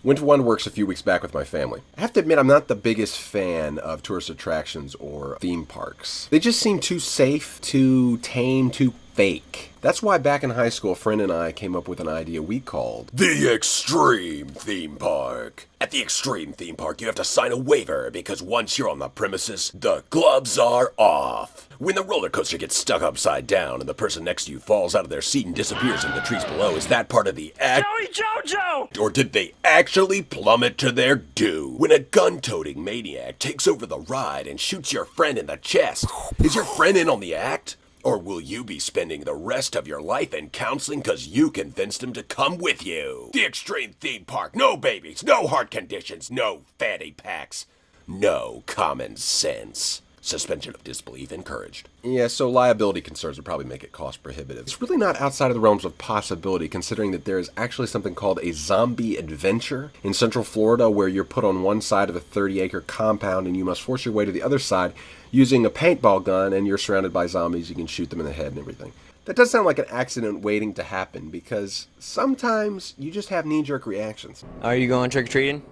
Went to one works a few weeks back with my family. I have to admit I'm not the biggest fan of tourist attractions or theme parks. They just seem too safe, too tame, too fake. That's why back in high school, a friend and I came up with an idea we called the Extreme Theme Park. At the Extreme Theme Park, you have to sign a waiver because once you're on the premises, the gloves are off. When the roller coaster gets stuck upside down and the person next to you falls out of their seat and disappears in the trees below, is that part of the act? Joey Jojo! Or did they actually plummet to their doom? When a gun-toting maniac takes over the ride and shoots your friend in the chest, is your friend in on the act? Or will you be spending the rest of your life in counseling because you convinced him to come with you? The Extreme Theme Park. No babies, no heart conditions, no fanny packs, no common sense. Suspension of disbelief encouraged. Yeah, so liability concerns would probably make it cost prohibitive. It's really not outside of the realms of possibility, considering that there is actually something called a zombie adventure in Central Florida where you're put on one side of a 30-acre compound and you must force your way to the other side using a paintball gun, and you're surrounded by zombies. You can shoot them in the head and everything. That does sound like an accident waiting to happen, because sometimes you just have knee-jerk reactions. Are you going trick-or-treating?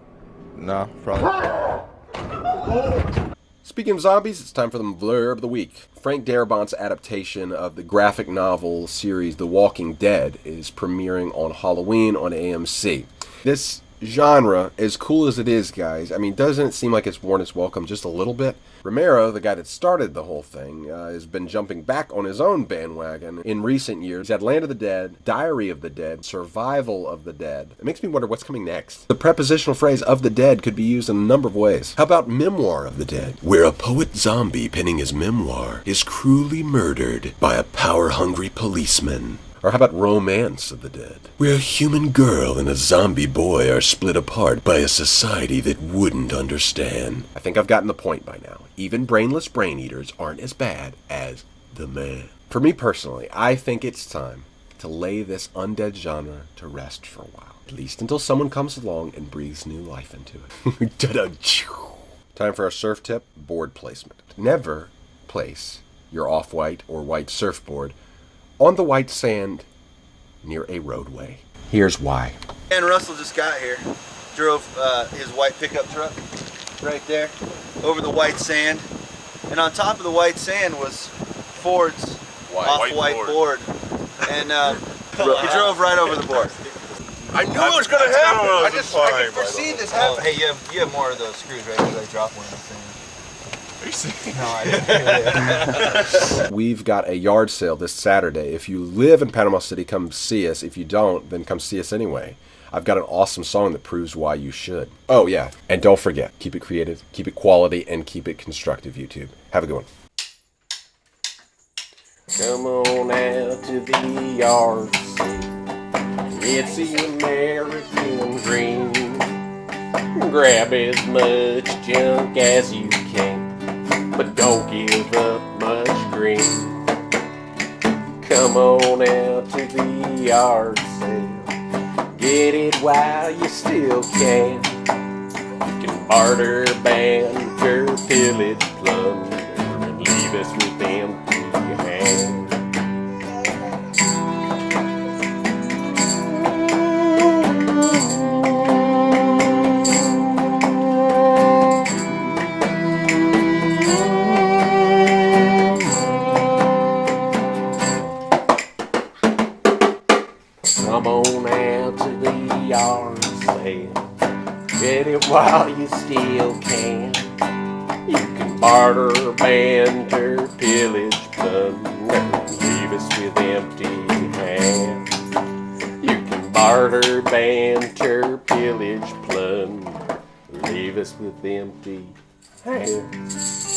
No, probably. Speaking of zombies, it's time for the blurb of the week. Frank Darabont's adaptation of the graphic novel series The Walking Dead is premiering on Halloween on AMC. This genre, as cool as it is, guys, I mean, doesn't it seem like it's worn its welcome just a little bit? Romero, the guy that started the whole thing, has been jumping back on his own bandwagon in recent years. He's had Land of the Dead, Diary of the Dead, Survival of the Dead. It makes me wonder what's coming next. The prepositional phrase of the dead could be used in a number of ways. How about Memoir of the Dead, where a poet zombie penning his memoir is cruelly murdered by a power-hungry policeman? Or how about Romance of the Dead, where a human girl and a zombie boy are split apart by a society that wouldn't understand? I think I've gotten the point by now. Even brainless brain eaters aren't as bad as the man. For me personally, I think it's time to lay this undead genre to rest for a while. At least until someone comes along and breathes new life into it. Time for our surf tip, board placement. Never place your off-white or white surfboard on the white sand near a roadway. Here's why. And Russell just got here. Drove his white pickup truck right there over the white sand. And on top of the white sand was Ford's off-white board. And he drove right over the board. I knew it was going to happen. I could foresee this happening. Hey, you have more of those screws, right? Because I dropped one in the sand. Are you serious? No, I didn't. We've got a yard sale this Saturday. If you live in Panama City, come see us. If you don't, then come see us anyway. I've got an awesome song that proves why you should. Oh, yeah. And don't forget, keep it creative, keep it quality, and keep it constructive, YouTube. Have a good one. Come on out to the yard sale. It's the American dream. Grab as much junk as you can, but don't give up much green. Come on out to the yard sale. Get it while you still can. You can barter, banter, pillage, plunder, and leave us with empty hands. Come on out to the yard sale. Get it while you still can. You can barter, banter, pillage, plunder, leave us with empty hands. You can barter, banter, pillage, plunder, leave us with empty hands.